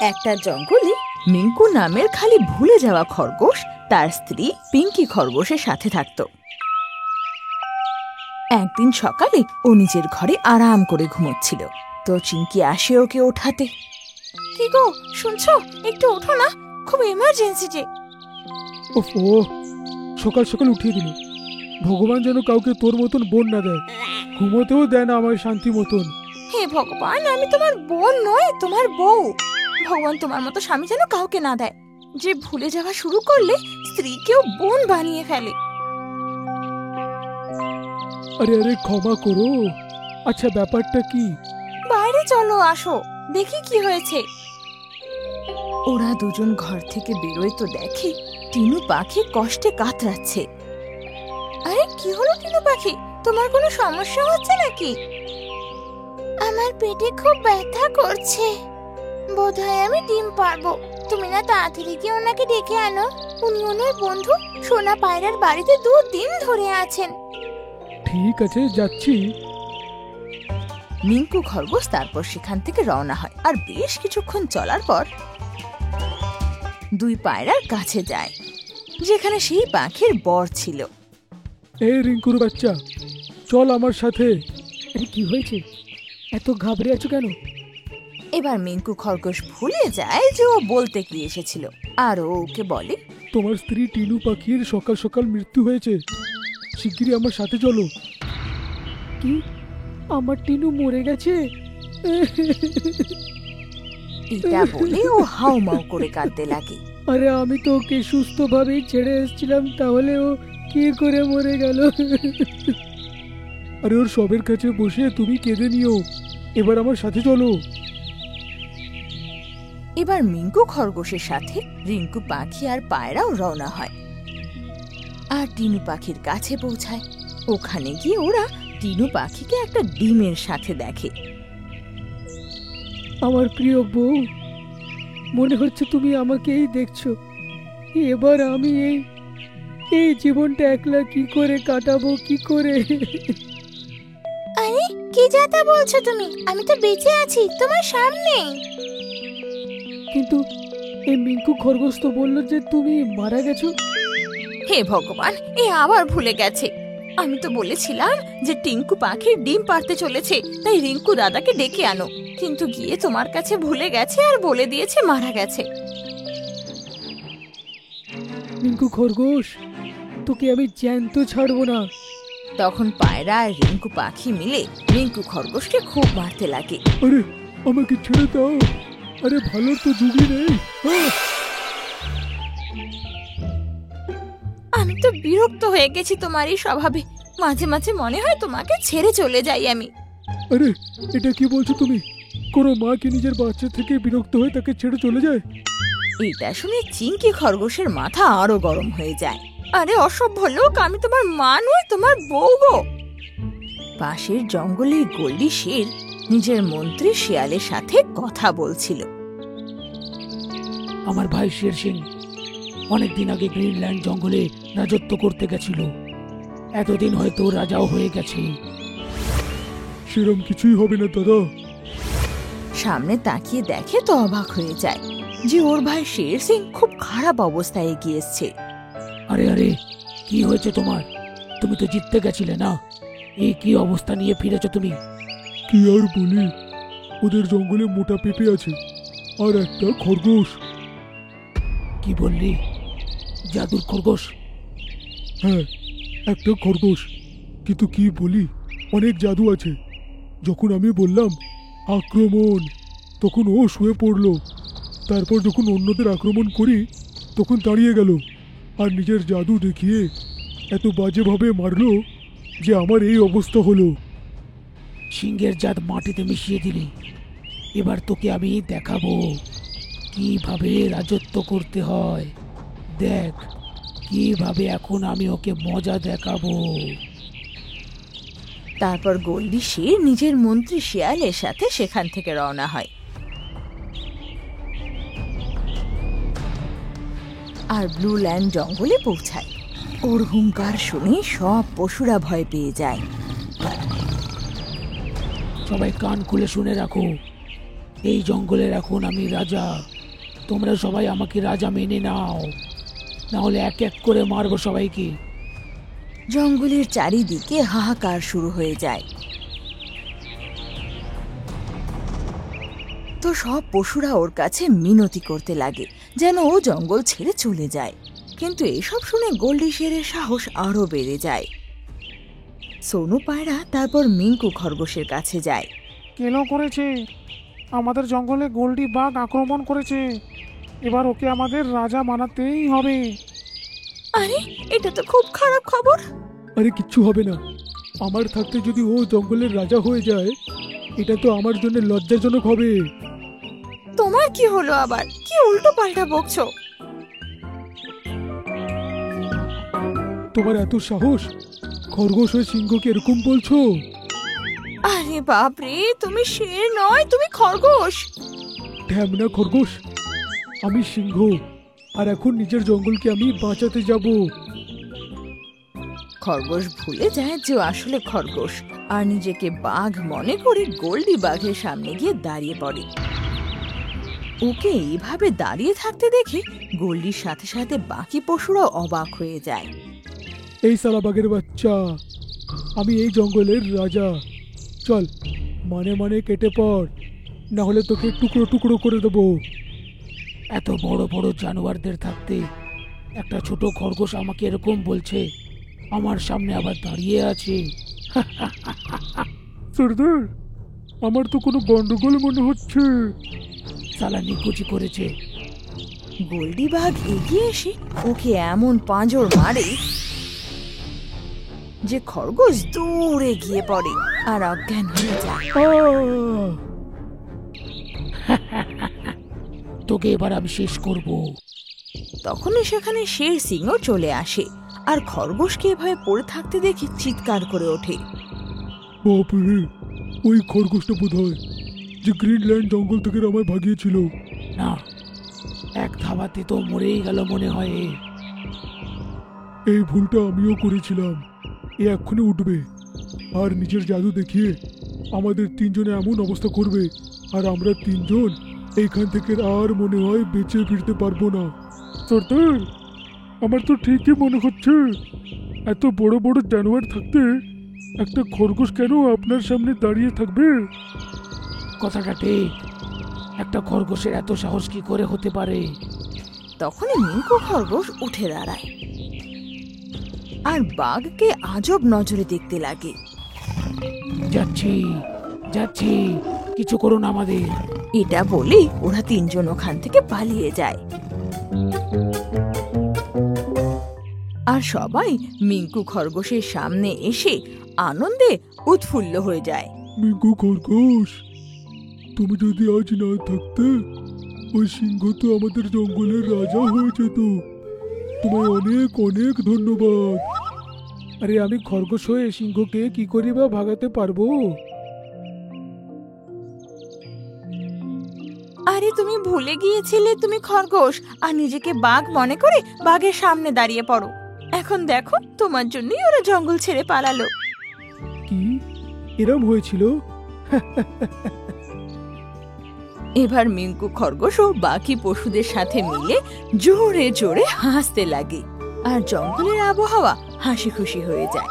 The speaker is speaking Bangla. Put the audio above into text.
একটা জঙ্গলে মিঙ্কু নামের খালি ভুলে যাওয়া খরগোশ তার স্ত্রী পিঙ্কি খরগোশের সাথে থাকত। একদিন সকালে ও নিজের ঘরে আরাম করে ঘুমোচ্ছিল, তো চিঙ্কি আসে ওকে ওঠাতে। কি গো, শুনছো? একটু ওঠো না, খুব এমার্জেন্সি যে। ওফো, সকাল সকাল উঠিয়ে দিল। ভগবান যেন কাউকে তোর মতন বোন না দেয়, ঘুমোতেও দেয় না আমার শান্তি মতন। হে ভগবান, আমি তোমার বোন নই, তোমার বউ। ভগবান তোমার মতো স্বামী যেন কাউকে না দেয়, যে ভুলে যাওয়া শুরু করলে স্ত্রীকেও বোন বানিয়ে ফেলে। আরে আরে, ক্ষমা করো। আচ্ছা, ব্যাপারটা কি? বাইরে চলো, আসো, দেখি কি হয়েছে। ওরা দুজন ঘর থেকে বেরোয় তো দেখে টিনু পাখি কষ্টে কাতরাচ্ছে। আরে কি হলো টিনু পাখি, তোমার কোনো সমস্যা হচ্ছে নাকি? আমার পেটে খুব ব্যথা করছে, বোধহয় আমি ডিম পারবো। তুমি না তাড়াতাড়ি গিয়ে ওনাকে ডেকে আনো, উনি ওনার বন্ধু সোনা পায়রার বাড়িতে 2 দিন ধরে আছেন। ঠিক আছে, যাচ্ছি। মিঙ্কু খরগোশ তারপর সেখান থেকে রওনা হয়, আর বেশ কিছুক্ষণ চলার পর 2 পায়রার কাছে যায়, যেখানে সেই পাখির বর ছিল। এই রিঙ্কুর বাচ্চা, চল আমার সাথে। আরে কি হয়েছে, এত ঘাবড়ে আছো কেন? এবার মিঙ্কু খরগোশ ভুলে যায় যে ও বলতে কি এসেছিল, আর ও ওকে বলে, তোমার স্ত্রী টিনু পাখির সকাল সকাল মৃত্যু হয়েছে, শিগগিরই আমার সাথে চলো। কি, আমার টিনু মরে গেছে? এটা বলে ও হাউমাউ করে কাঁদতে লাগে। আরে আমি তো ওকে সুস্থভাবেই ছেড়ে এসেছিলাম, তাহলে ও কি করে মরে গেল? আরে ওর সবের কাছে বসে তুমি কেঁদে নিও, এবার আমার সাথে চলো। এবার মিঙ্কু খরগোশের সাথে রিঙ্কু পাখি আর পায়রাও রওনা হয়, আর টিনু পাখির কাছে পৌঁছায়। ওখানে গিয়ে ওরা টিনু পাখিকে একটা ডিমের সাথে দেখে। আমার প্রিয় বউ, মনে হচ্ছে তুমি আমাকেই দেখছো। এবার আমি এই জীবনটা একলা কি করে কাটাবো, কি করে? আরে কি যাতা বলছো তুমি? আমি তো বেঁচে আছি তোমার সামনে। কিন্তু এই মিঙ্কু খরগোশ তো বললো যে তুমি মারা গেছো। হে ভগবান, এ আবার ভুলে গেছে। আমি তো বলেছিলাম যে টিঙ্কু পাখির ডিম পারতে চলেছে, তাই রিঙ্কু দাদাকে ডেকে আনো, কিন্তু গিয়ে তোমার কাছে ভুলে গেছে আর বলে দিয়েছে মারা গেছে। মিঙ্কু খরগোশ, তোকে আমি জ্যান্ত ছাড়বো না। তখন পায়রা আর রিঙ্কু পাখি মিলে রিঙ্কু খরগোশকে খুব মারতে লাগে। আরে আমাকে ছেড়ে দাও, আরে ভালোর তো যুগই নেই। আমি তো বিরক্ত হয়ে গেছি তোমার এই স্বভাবে, মাঝে মাঝে মনে হয় তোমাকে ছেড়ে চলে যাই আমি। আরে এটা কি বলছো তুমি? কোনো মা কি নিজের বাচ্চা থেকে বিরক্ত হয়ে তাকে ছেড়ে চলে যায়? এটা শুনে চিঙ্কি খরগোশের মাথা আরো গরম হয়ে যায়। আরে অসভ্য লোক, আমি তোমার মা নই, তোমার বউ গো। পাশের জঙ্গলে গোল্ডি শের নিজের মন্ত্রী শিয়ালের সাথে কথা বলছিল। আমার ভাই শের সিং অনেকদিন আগে গ্রিনল্যান্ড জঙ্গলে রাজত্ব করতে গেছিল, এতদিন হয়তো রাজাও হয়ে গেছে। সেরম কিছুই হবে না দাদা। সামনে তাকিয়ে দেখে তো অবাক হয়ে যায় যে ওর ভাই শের সিং খুব খারাপ অবস্থায় এগিয়ে এসছে। আরে আরে, কি হয়েছে তোমার? তুমি তো জিততে গেছিলে না, এই কি অবস্থা নিয়ে ফিরেছো তুমি? কি আর বলি, ওদের জঙ্গলে মোটা পেঁপে আছে আর একটা খরগোশ। কি বললি, জাদুর খরগোশ? হ্যাঁ, একটা খরগোশ, কিন্তু কি বলি, অনেক জাদু আছে। যখন আমি বললাম আক্রমণ, তখন ও শুয়ে পড়লো। তারপর যখন অন্যদের আক্রমণ করি তখন দাঁড়িয়ে গেল, আর নিজের জাদু দেখিয়ে এত বাজেভাবে মারলো যে আমার এই অবস্থা হলো। সিংহের জাত মাটিতে মিশিয়ে দিলি, এবার তোকে আমি দেখাবো কিভাবে রাজত্ব করতে হয়। দেখ কিভাবে এখন আমি ওকে মজা দেখাবো। তারপর গোল্ডি শের নিজের মন্ত্রী শিয়ালের সাথে সেখান থেকে রওনা হয়, আর ব্লু ল্যান্ড জঙ্গলে পৌঁছায়। ওর হুঙ্কার শুনে সব পশুরা ভয় পেয়ে যায়। সবাই কান খুলে শুনে রাখো, এই জঙ্গলের এখন আমি রাজা। তোমরা সবাই আমাকে রাজা মেনে নাও, না হলে এক এক করে মারবো সবাইকে। জঙ্গলের চারিদিকে হাহাকার শুরু হয়ে যায়। তো সব পশুরা ওর কাছে মিনতি করতে লাগে যেন ও জঙ্গল ছেড়ে চলে যায়। কিন্তু এসব শুনে গোল্ডি শেরের সাহস আরো বেড়ে যায়। সোনু পায়রা তারপর মিঙ্কু খরগোশের কাছে যায়। কেন করেছে? আমাদের জঙ্গলে গোল্ডি বাঘ আক্রমণ করেছে। এবার ওকে আমাদের রাজা বানাতেই হবে। আরে, এটা তো খুব খারাপ খবর। আরে কিচ্ছু হবে না। আমার থাকতে যদি ও জঙ্গলের রাজা হয়ে যায়, এটা তো আমার জন্য লজ্জাজনক হবে। তোমার কি হলো আবার? কি উল্টো পাল্টা বকছো? তোমার এত সাহস, খরগোশ হয়ে সিংহকে এরকম বলছো? আরে বাপরে, তুমি শের নয়, তুমি খরগোশ। ঢ্যামনা খরগোশ, আমি সিংহ, আর এখন নিজের জঙ্গলকে আমি বাঁচাতে যাব। খরগোশ ভুলে যায় যে ও আসলে খরগোশ, আর নিজেকে বাঘ মনে করে গোল্ডি বাঘের সামনে গিয়ে দাঁড়িয়ে পড়ে। ওকে এইভাবে দাঁড়িয়ে থাকতে দেখে গোল্ডির সাথে সাথে বাকি পশুরাও অবাক হয়ে যায়। এই সালা বাঘের বাচ্চা, আমি এই জঙ্গলের রাজা। চল, মানে মানে কেটে পড়, না হলে তোকে টুকরো টুকরো করে দেবো। এত বড় বড় জানোয়ারদের থাকতে একটা ছোট খরগোশ আমাকে এরকম বলছে, আমার সামনে আবার দাঁড়িয়ে আছে। সর্দার, আমার তো কোনো গন্ডগোল মনে হচ্ছে। সালা নিকুচি করেছে। গোল্ডি বাঘ এগিয়ে এসে ওকে এমন পাঁজর মারে যে খরগোশ দূরে গিয়ে পড়ে আর অজ্ঞান হয়ে যায়। তোকে এবার আমি শেষ করব। তখনই সেখানে শের সিংহ চলে আসে আর খরগোশকে এভাবে পড়ে থাকতে দেখে চিৎকার করে ওঠে। বাপরে, ওই খরগোশটা বোধহয় যে গ্রিনল্যান্ড জঙ্গল থেকে আমায় ভাগিয়েছিল। না, এক ধাবাতে তো মরেই গেল মনে হয়। এই ভুলটা আমিও করেছিলাম। এ এক্ষুনি উঠবে আর নিজের জাদু দেখিয়ে আমাদের তিনজনে এমন অবস্থা করবে, আর আমরা তিনজন এইখান থেকে আর মনে হয় বেঁচে ফিরতে পারবো না। সর্দার, আমার তো ঠিকই মনে হচ্ছে, এত বড় বড় জানোয়ার থাকতে একটা খরগোশ কেন আপনার সামনে দাঁড়িয়ে থাকবে? কথাটা ঠিক। একটা খরগোশের এত সাহস কি করে হতে পারে? তখনই মিঙ্কু খরগোশ উঠে দাঁড়ায় আর বাঘকে আজব নজরে দেখতে লাগে। যাচ্ছি যাচ্ছি, কিছু করুন আমাদের। এটা বলে ওরা তিনজন ওখান থেকে পালিয়ে যায়। আর সবাই মিঙ্কু খরগোশের সামনে এসে আনন্দে উৎফুল্ল হয়ে যায়। মিঙ্কু খরগোশ, তুমি যদি আজ না থাকতে, ওই সিংহ তো আমাদের জঙ্গলের রাজা হয়ে যেত। তোমায় অনেক অনেক ধন্যবাদ। আরে আমি খরগোশ হয়ে সিংহকে কি করে বা ভাগাতে পারবো? আরে তুমি ভুলে গিয়েছিলে তুমি খরগোশ, আর নিজেকে বাঘ মনে করে বাঘের সামনে দাঁড়িয়ে পড়ো। এখন দেখো, তোমার জন্যই ওরা জঙ্গল ছেড়ে পালালো। কি এরম হয়েছিল? এবার মিঙ্কু খরগোশও বাকি পশুদের সাথে মিলে জোরে জোরে হাসতে লাগে আর জঙ্গলের আবহাওয়া হাসি খুশি হয়ে যায়।